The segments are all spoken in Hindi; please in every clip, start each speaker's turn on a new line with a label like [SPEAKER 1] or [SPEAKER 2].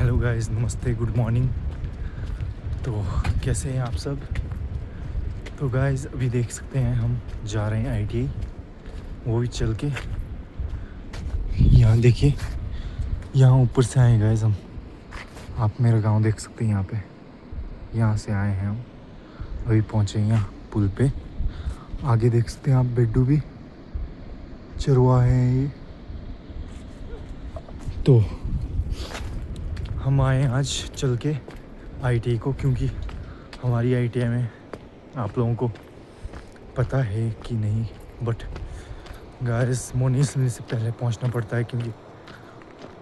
[SPEAKER 1] हेलो गाइस, नमस्ते, गुड मॉर्निंग। तो कैसे हैं आप सब? तो गाइस अभी देख सकते हैं हम जा रहे हैं आईटीआई, वो भी चल के। यहाँ देखिए, यहाँ ऊपर से आए गाइस हम। आप मेरा गांव देख सकते हैं यहाँ पे। यहाँ से आए हैं हम, अभी पहुँचे यहाँ पुल पे। आगे देख सकते हैं आप, बेड्डू भी चरवा है ये। तो हम आए हैं आज चल के आईटीआई को, क्योंकि हमारी आईटीआई में आप लोगों को पता है कि नहीं, बट गाइस मॉर्निंग असेंबली से पहले पहुंचना पड़ता है, क्योंकि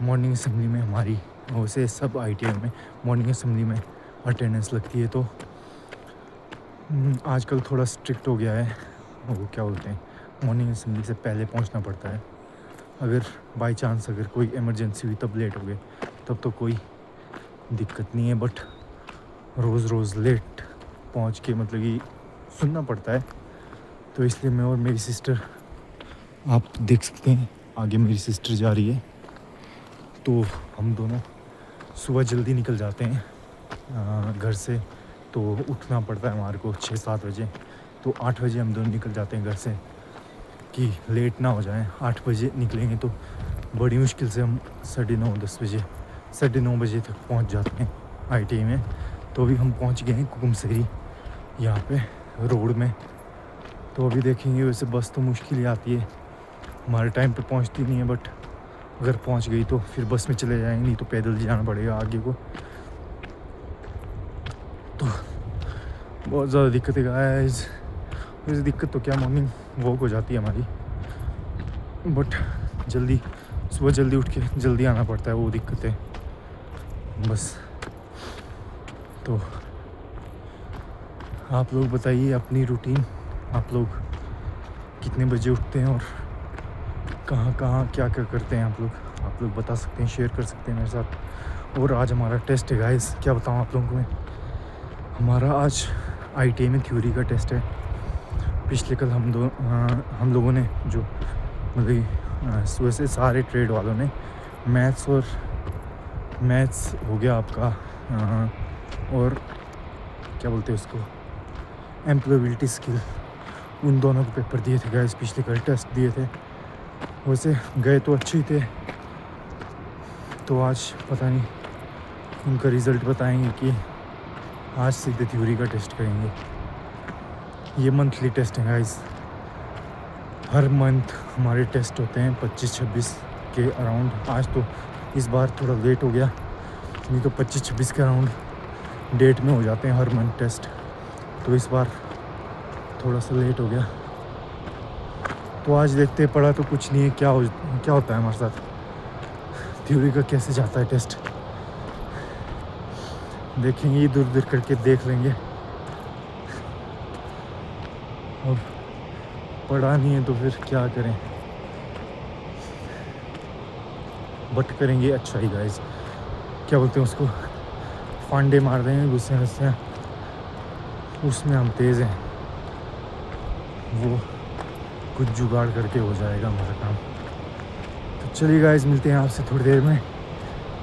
[SPEAKER 1] मॉर्निंग असेंबली में हमारी, वैसे सब आईटीआई में मॉर्निंग असेंबली में अटेंडेंस लगती है। तो आजकल थोड़ा स्ट्रिक्ट हो गया है, वो क्या बोलते हैं, मॉर्निंग असेंबली से पहले पहुंचना पड़ता है। अगर बाई चांस अगर कोई इमरजेंसी हुई तब लेट हो गए तब तो कोई दिक्कत नहीं है, बट रोज़ रोज़ लेट पहुंच के मतलब कि सुनना पड़ता है। तो इसलिए मैं और मेरी सिस्टर, आप देख सकते हैं आगे मेरी सिस्टर जा रही है। तो हम दोनों सुबह जल्दी निकल जाते हैं घर से। तो उठना पड़ता है हमारे को 6-7 बजे। तो 8 बजे हम दोनों निकल जाते हैं घर से, कि लेट ना हो जाए। 8 बजे निकलेंगे तो बड़ी मुश्किल से हम 9:30 बजे तक पहुंच जाते हैं आईटीआई में। तो अभी हम पहुंच गए हैं कुकुमसरी, यहाँ पे रोड में। तो अभी देखेंगे, वैसे बस तो मुश्किल ही आती है, हमारे टाइम पे पहुंचती नहीं है, बट अगर पहुंच गई तो फिर बस में चले जाएंगे, नहीं तो पैदल जाना पड़ेगा आगे को। तो बहुत ज़्यादा दिक्कत है गाइस। वैसे दिक्कत तो क्या, मॉर्निंग वॉक हो जाती है हमारी, बट सुबह जल्दी उठ के जल्दी आना पड़ता है, वो दिक्कत है बस। तो आप लोग बताइए अपनी रूटीन, आप लोग कितने बजे उठते हैं और कहाँ कहाँ क्या क्या करते हैं आप लोग बता सकते हैं, शेयर कर सकते हैं मेरे साथ। और आज हमारा टेस्ट है गाइस, क्या बताऊँ आप लोगों को मैं। हमारा आज आईटीआई में थ्योरी का टेस्ट है। पिछले कल हम लोगों ने जो मतलब वैसे सारे ट्रेड वालों ने मैथ्स हो गया आपका, और क्या बोलते हैं उसको, एम्प्लॉयबिलिटी स्किल, उन दोनों के पेपर दिए थे गाइस। पिछले कल टेस्ट दिए थे, वैसे गए तो अच्छे ही थे। तो आज पता नहीं उनका रिज़ल्ट बताएंगे कि आज सीधे थ्योरी का टेस्ट करेंगे। ये मंथली टेस्ट है गाइस, हर मंथ हमारे टेस्ट होते हैं 25-26 के अराउंड। आज तो इस बार थोड़ा लेट हो गया, नहीं तो 25-26 के अराउंड डेट में हो जाते हैं हर मंथ टेस्ट। तो इस बार थोड़ा सा लेट हो गया। तो आज देखते हैं, पढ़ा तो कुछ नहीं है, क्या होता है हमारे साथ, थ्योरी का कैसे जाता है टेस्ट, देखेंगे, इधर उधर करके देख लेंगे। और पढ़ा नहीं है तो फिर क्या करें, बट करेंगे अच्छा ही गाइस। क्या बोलते हैं उसको, फांडे मार देंगे गुस्से गुस्से, उसमें हम तेज़ हैं, वो कुछ जुगाड़ करके हो जाएगा हमारा काम। तो चलिए गाइस, मिलते हैं आपसे थोड़ी देर में,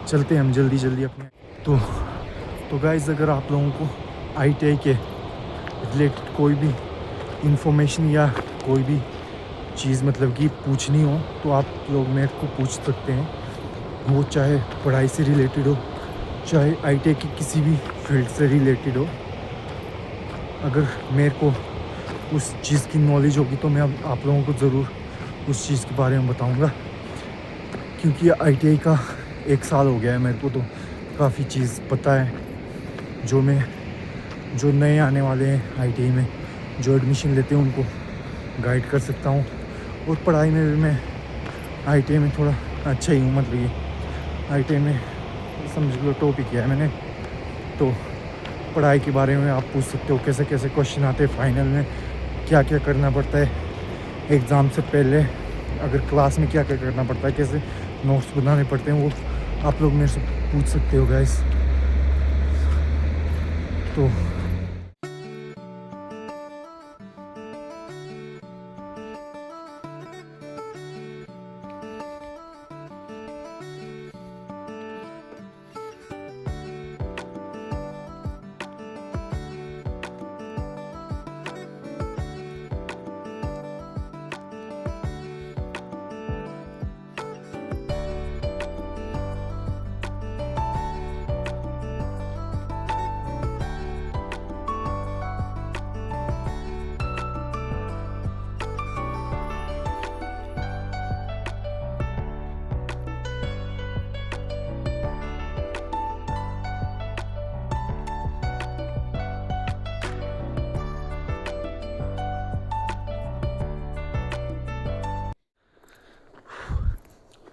[SPEAKER 1] चलते हैं हम जल्दी अपने। तो गाइस, अगर आप लोगों को आईटीआई के रिलेटेड कोई भी इंफॉर्मेशन या कोई भी चीज़ मतलब कि पूछनी हो, तो आप लोग मेरे को पूछ सकते हैं। वो चाहे पढ़ाई से रिलेटेड हो, चाहे आईटीआई की किसी भी फील्ड से रिलेटेड हो। अगर मेरे को उस चीज़ की नॉलेज होगी तो मैं आप लोगों को ज़रूर उस चीज़ के बारे में बताऊंगा, क्योंकि आईटीआई का 1 साल हो गया है मेरे को, तो काफ़ी चीज़ पता है जो नए आने वाले हैं आईटीआई में, जो एडमिशन लेते हैं, उनको गाइड कर सकता हूँ। और पढ़ाई में भी मैं आईटीआई में थोड़ा अच्छा ही हूँ, मतलब ये आईटीआई में समझ लो टॉप ही किया है मैंने। तो पढ़ाई के बारे में आप पूछ सकते हो, कैसे कैसे क्वेश्चन आते हैं फाइनल में, क्या क्या करना पड़ता है एग्ज़ाम से पहले, अगर क्लास में क्या क्या करना पड़ता है, कैसे नोट्स बनाने पड़ते हैं, वो आप लोग मेरे से पूछ सकते हो गाइस। तो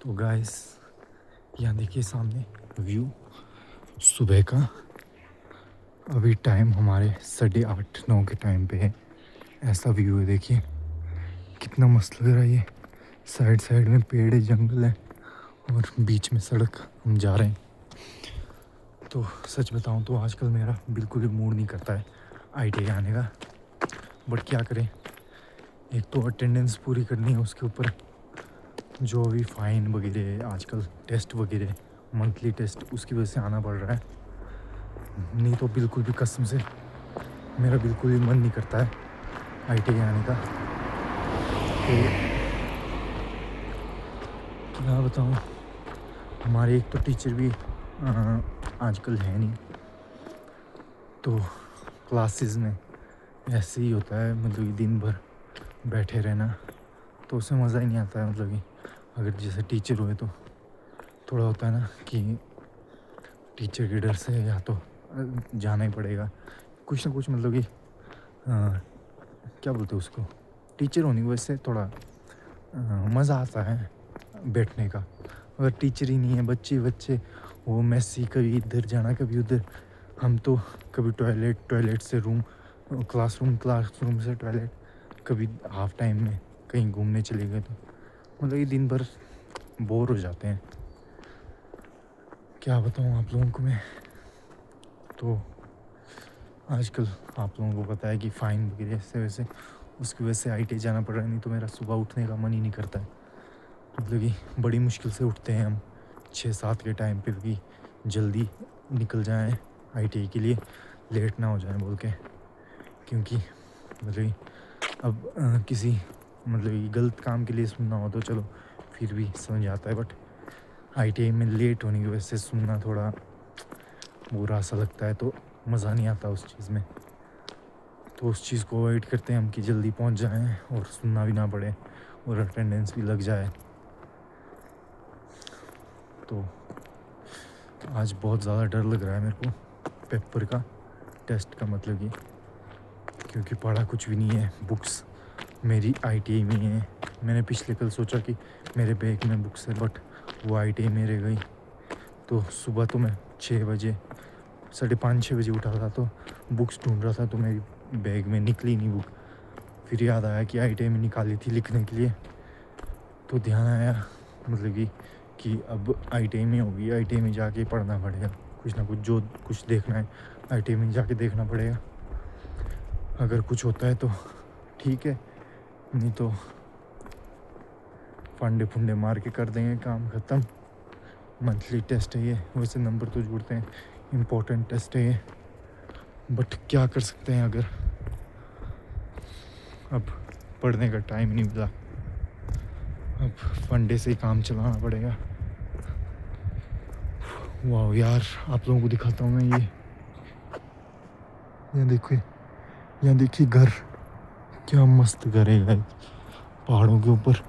[SPEAKER 1] तो गाइस यहाँ देखिए सामने व्यू सुबह का। अभी टाइम हमारे 8:30-9 के टाइम पे है। ऐसा व्यू है देखिए, कितना मस्त लग रहा है। ये साइड साइड में पेड़ है, जंगल है और बीच में सड़क हम जा रहे हैं। तो सच बताऊं तो आजकल मेरा बिल्कुल भी मूड नहीं करता है ITI आने का, बट क्या करें, एक तो अटेंडेंस पूरी करनी है, उसके ऊपर जो भी फ़ाइन वगैरह आजकल टेस्ट वगैरह मंथली टेस्ट, उसकी वजह से आना पड़ रहा है। नहीं तो बिल्कुल भी कसम से मेरा बिल्कुल भी मन नहीं करता है ITI आने का। तो क्या बताऊँ, हमारे एक तो टीचर भी आजकल है नहीं, तो क्लासेस में ऐसे ही होता है, मतलब कि दिन भर बैठे रहना, तो उसमें मज़ा ही नहीं आता है। मतलब कि अगर जैसे टीचर हुए तो थोड़ा होता है ना कि टीचर के डर से या तो जाना ही पड़ेगा कुछ ना कुछ, मतलब कि क्या बोलते हैं उसको, टीचर होने की वजह से थोड़ा मज़ा आता है बैठने का। अगर टीचर ही नहीं है, बच्चे वो मैसी, कभी इधर जाना कभी उधर, हम तो कभी टॉयलेट से रूम, क्लासरूम से टॉयलेट, कभी हाफ टाइम में कहीं घूमने चले गए, तो मतलब ये दिन भर बोर हो जाते हैं। क्या बताऊँ आप लोगों को मैं। तो आजकल आप लोगों को पता है कि फ़ाइन वगैरह ऐसे वैसे, उसकी वजह से ITI जाना पड़ रहा है। नहीं तो मेरा सुबह उठने का मन ही नहीं करता है। मतलब कि बड़ी मुश्किल से उठते हैं हम 6-7 के टाइम पे कि जल्दी निकल जाएं ITI के लिए, लेट ना हो जाए बोल के। क्योंकि मतलब कि अब किसी मतलब कि गलत काम के लिए सुनना हो तो चलो फिर भी समझ आता है, बट ITI में लेट होने की वजह से सुनना थोड़ा बुरा सा लगता है, तो मज़ा नहीं आता उस चीज़ में। तो उस चीज़ को अवॉइड करते हैं हम कि जल्दी पहुंच जाएं और सुनना भी ना पड़े और अटेंडेंस भी लग जाए। तो आज बहुत ज़्यादा डर लग रहा है मेरे को पेपर का, टेस्ट का, मतलब कि क्योंकि पढ़ा कुछ भी नहीं है। बुक्स मेरी ITI में ही है। मैंने पिछले कल सोचा कि मेरे बैग में बुक्स है, बट वो ITI में रह गई। तो सुबह तो मैं 6 बजे 5:30-6 बजे उठा था, तो बुक्स ढूंढ रहा था, तो मेरी बैग में निकली नहीं बुक। फिर याद आया कि ITI में निकाली थी लिखने के लिए, तो ध्यान आया मतलब कि अब ITI में होगी, ITI में जाके पढ़ना पड़ेगा कुछ ना कुछ, जो कुछ देखना है ITI में जाके देखना पड़ेगा। अगर कुछ होता है तो ठीक है, नहीं तो फंडे मार के कर देंगे काम ख़त्म। मंथली टेस्ट है ये, वैसे नंबर तो जुड़ते हैं, इम्पोर्टेंट टेस्ट है ये, बट क्या कर सकते हैं। अगर अब पढ़ने का टाइम नहीं मिला, अब फंडे से ही काम चलाना पड़ेगा। वाह यार, आप लोगों को दिखाता हूँ मैं। यहाँ देखिए घर, क्या मस्त घर है गाइस, पहाड़ों के ऊपर।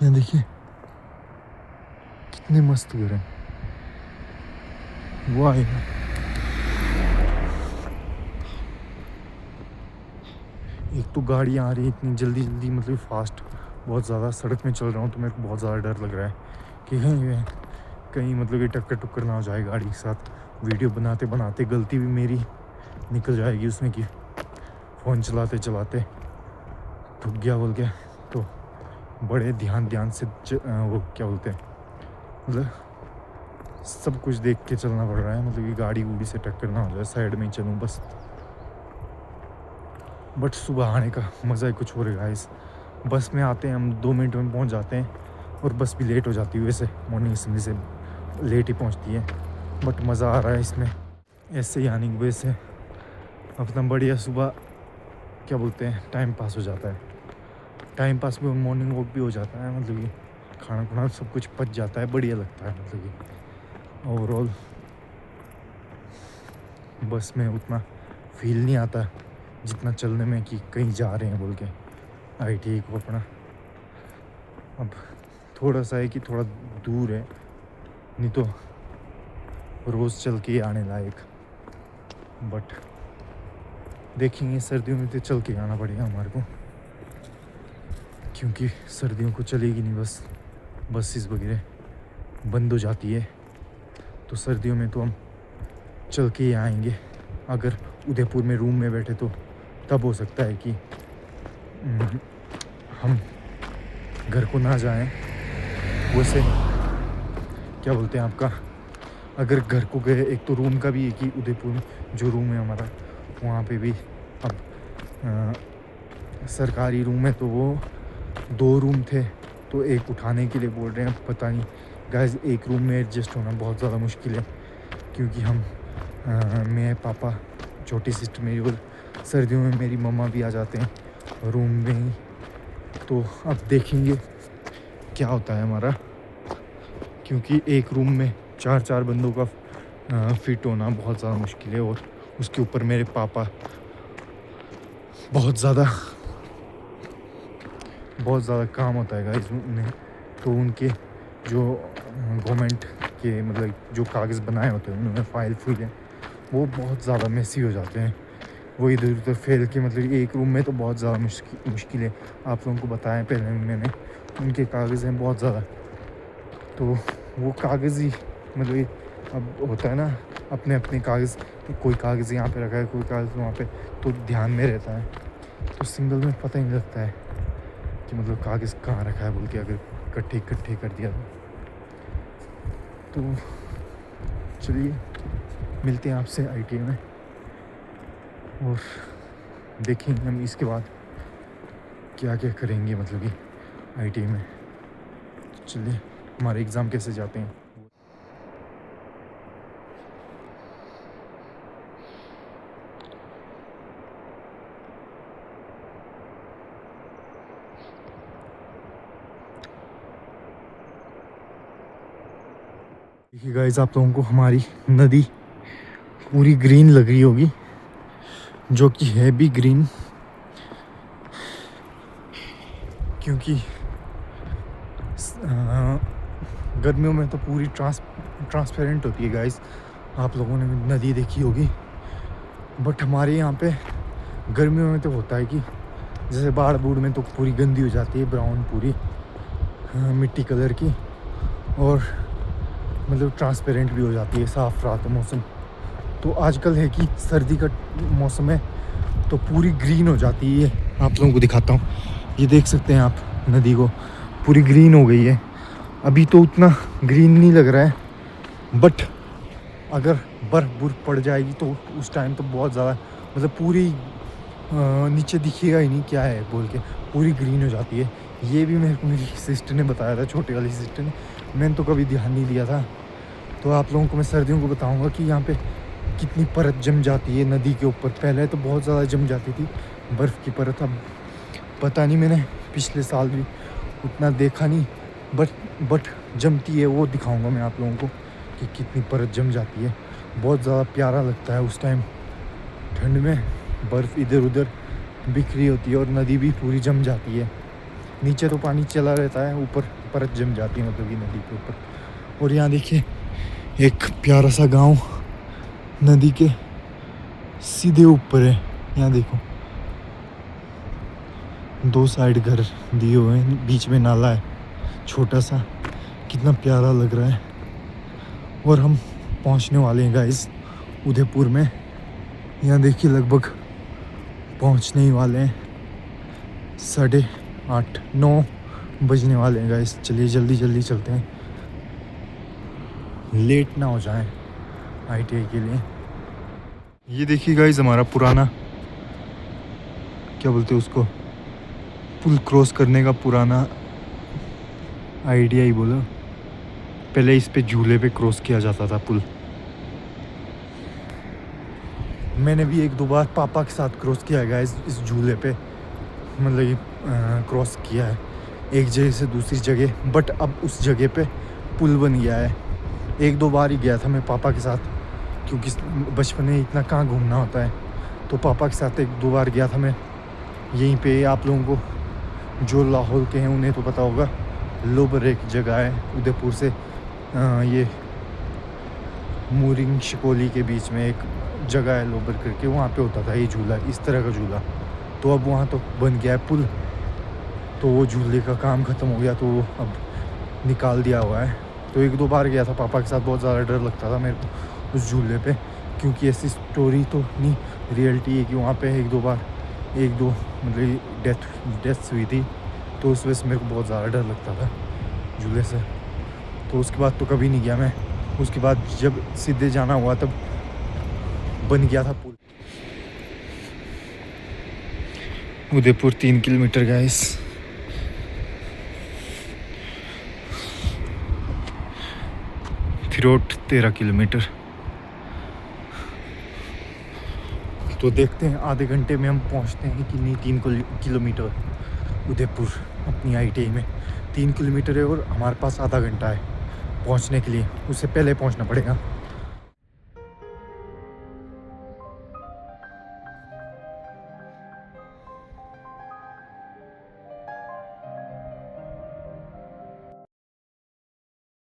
[SPEAKER 1] यहाँ देखिए कितने मस्त घर हैं। वाह यार, एक तो गाड़ियाँ आ रही है इतनी जल्दी, मतलब फास्ट, बहुत ज़्यादा सड़क में चल रहा हूँ, तो मेरे को बहुत ज़्यादा डर लग रहा है कि कहीं मतलब कि टक्कर ना हो जाए गाड़ी के साथ। वीडियो बनाते बनाते गलती भी मेरी निकल जाएगी उसमें कि फ़ोन चलाते थक गया बोल के। तो बड़े ध्यान से वो क्या बोलते हैं, मतलब सब कुछ देख के चलना पड़ रहा है, मतलब कि गाड़ी वूड़ी से टक्कर ना हो जाए, साइड में ही चलूँ बस। बट सुबह आने का मज़ा ही कुछ हो रहा है इस बस में। आते हैं हम 2 मिनट में पहुंच जाते हैं, और बस भी लेट हो जाती है, वैसे मॉर्निंग असेंबली से लेट ही पहुंचती है, बट मज़ा आ रहा है इसमें ऐसे ही आने की वजह से। अपना बढ़िया सुबह क्या बोलते हैं टाइम पास हो जाता है, टाइम पास भी, मॉर्निंग वॉक भी हो जाता है, मतलब कि खाना सब कुछ पच जाता है, बढ़िया लगता है। मतलब कि ओवरऑल बस में उतना फील नहीं आता जितना चलने में कि कहीं जा रहे हैं बोल के ITI को अपना। अब थोड़ा सा है कि थोड़ा दूर है, नहीं तो रोज़ चल के आने लायक, बट देखेंगे सर्दियों में तो चल के आना पड़ेगा हमारे को, क्योंकि सर्दियों को चलेगी नहीं बस। बसेस वगैरह बंद हो जाती है। तो सर्दियों में तो हम चल के ही आएंगे। अगर उदयपुर में रूम में बैठे तो तब हो सकता है कि हम घर को ना जाएं। वैसे क्या बोलते हैं आपका, अगर घर को गए, एक तो रूम का भी एक ही उदयपुर में जो रूम है हमारा, वहाँ पे भी अब सरकारी रूम है तो वो 2 रूम थे, तो एक उठाने के लिए बोल रहे हैं। पता नहीं गाइस, एक रूम में एडजस्ट होना बहुत ज़्यादा मुश्किल है, क्योंकि हम मैं, पापा, छोटी सिस्टर मेरी, और सर्दियों में मेरी मम्मा भी आ जाते हैं रूम में ही। तो अब देखेंगे क्या होता है हमारा, क्योंकि एक रूम में 4 बंदों का फिट होना बहुत ज़्यादा मुश्किल है। और उसके ऊपर मेरे पापा बहुत ज़्यादा काम होता है गाइस उन्हें। तो उनके जो गवर्नमेंट के मतलब जो कागज़ बनाए होते हैं उन्होंने फाइल है, वो बहुत ज़्यादा मेसी हो जाते हैं। वो इधर उधर फैल के, मतलब एक रूम में तो बहुत ज़्यादा मुश्किल है। आप लोगों को बताया पहले मैंने, उनके कागज़ हैं बहुत ज़्यादा। तो वो कागज़ ही मतलब अब होता है ना, अपने अपने कागज़, कोई कागज़ यहाँ पे रखा है, कोई कागज़ वहाँ पे, तो ध्यान में रहता है। तो सिंगल में पता ही नहीं लगता है कि मतलब कागज़ कहाँ रखा है बोल के, अगर इकट्ठे कर दिया तो चलिए मिलते हैं आपसे ITA में, और देखेंगे हम इसके बाद क्या क्या करेंगे मतलब कि ITA में। चलिए, हमारे एग्ज़ाम कैसे जाते हैं। देखिए गाइस, आप लोगों को हमारी नदी पूरी ग्रीन लग रही होगी, जो कि है भी ग्रीन, क्योंकि गर्मियों में तो पूरी ट्रांसपेरेंट होती है गाइस। आप लोगों ने भी नदी देखी होगी, बट हमारे यहाँ पे गर्मियों में तो होता है कि जैसे बाढ़ बूढ़ में तो पूरी गंदी हो जाती है, ब्राउन पूरी मिट्टी कलर की, और मतलब ट्रांसपेरेंट भी हो जाती है, साफ़ रात मौसम। तो आजकल है कि सर्दी का मौसम है तो पूरी ग्रीन हो जाती है। आप लोगों को दिखाता हूँ, ये देख सकते हैं आप, नदी को पूरी ग्रीन हो गई है। अभी तो उतना ग्रीन नहीं लग रहा है, बट अगर बर्फ़ पड़ जाएगी तो उस टाइम तो बहुत ज़्यादा, मतलब पूरी नीचे दिखेगा ही नहीं क्या है बोल के, पूरी ग्रीन हो जाती है। ये भी मेरे को मेरी सिस्टर ने बताया था, छोटी वाली सिस्टर ने, मैंने तो कभी ध्यान नहीं दिया था। तो आप लोगों को मैं सर्दियों को बताऊंगा कि यहाँ पे कितनी परत जम जाती है नदी के ऊपर। पहले तो बहुत ज़्यादा जम जाती थी बर्फ़ की परत, अब पता नहीं, मैंने पिछले साल भी उतना देखा नहीं, बट जमती है, वो दिखाऊंगा मैं आप लोगों को कि कितनी परत जम जाती है। बहुत ज़्यादा प्यारा लगता है उस टाइम, ठंड में बर्फ़ इधर उधर बिखरी होती है और नदी भी पूरी जम जाती है। नीचे तो पानी चला रहता है, ऊपर परत जम जाती है मतलब कि नदी के ऊपर। और यहाँ देखिए एक प्यारा सा गांव नदी के सीधे ऊपर है। यहाँ देखो 2 साइड घर दिए हुए हैं, बीच में नाला है छोटा सा, कितना प्यारा लग रहा है। और हम पहुँचने वाले हैं गाइस उदयपुर में। यहाँ देखिए लगभग पहुँचने ही वाले हैं, 8:30-9 बजने वाले हैं गाइस। चलिए जल्दी चलते हैं, लेट ना हो जाए ITA के लिए। ये देखिए गाइस, हमारा पुराना, क्या बोलते हैं उसको, पुल क्रॉस करने का पुराना आइडिया ही बोलो। पहले इस पे झूले पे क्रॉस किया जाता था पुल। मैंने भी 1-2 बार पापा के साथ क्रॉस किया है गाइस इस झूले पे, मतलब क्रॉस किया है एक जगह से दूसरी जगह। बट अब उस जगह पे पुल बन गया है। 1-2 बार ही गया था मैं पापा के साथ, क्योंकि बचपन में इतना कहाँ घूमना होता है, तो पापा के साथ 1-2 बार गया था मैं। यहीं पे आप लोगों को जो लाहौल के हैं उन्हें तो पता होगा, लोबर एक जगह है उदयपुर से ये मूरिंग शिकोली के बीच में एक जगह है लोबर करके, वहाँ पे होता था ये झूला, इस तरह का झूला। तो अब वहाँ तो बन गया है पुल, तो वो झूले का काम ख़त्म हो गया, तो अब निकाल दिया हुआ है। तो 1-2 बार गया था पापा के साथ, बहुत ज़्यादा डर लगता था मेरे को उस झूले पे, क्योंकि ऐसी स्टोरी तो नहीं, रियलिटी है कि वहाँ पे 1-2 बार 1-2 मतलब डेथ्स हुई थी। तो उस वजह से मेरे को बहुत ज़्यादा डर लगता था झूले से। तो उसके बाद तो कभी नहीं गया मैं। उसके बाद जब सीधे जाना हुआ तब बन गया था पुल। Udaipur 3 kilometre guys. Thirot 13 kilometre. तो देखते हैं आधे घंटे में हम पहुंचते हैं कि नहीं। 3 किलोमीटर उदयपुर अपनी ITI में 3 किलोमीटर है और हमारे पास आधा घंटा है पहुंचने के लिए। उससे पहले पहुंचना पड़ेगा।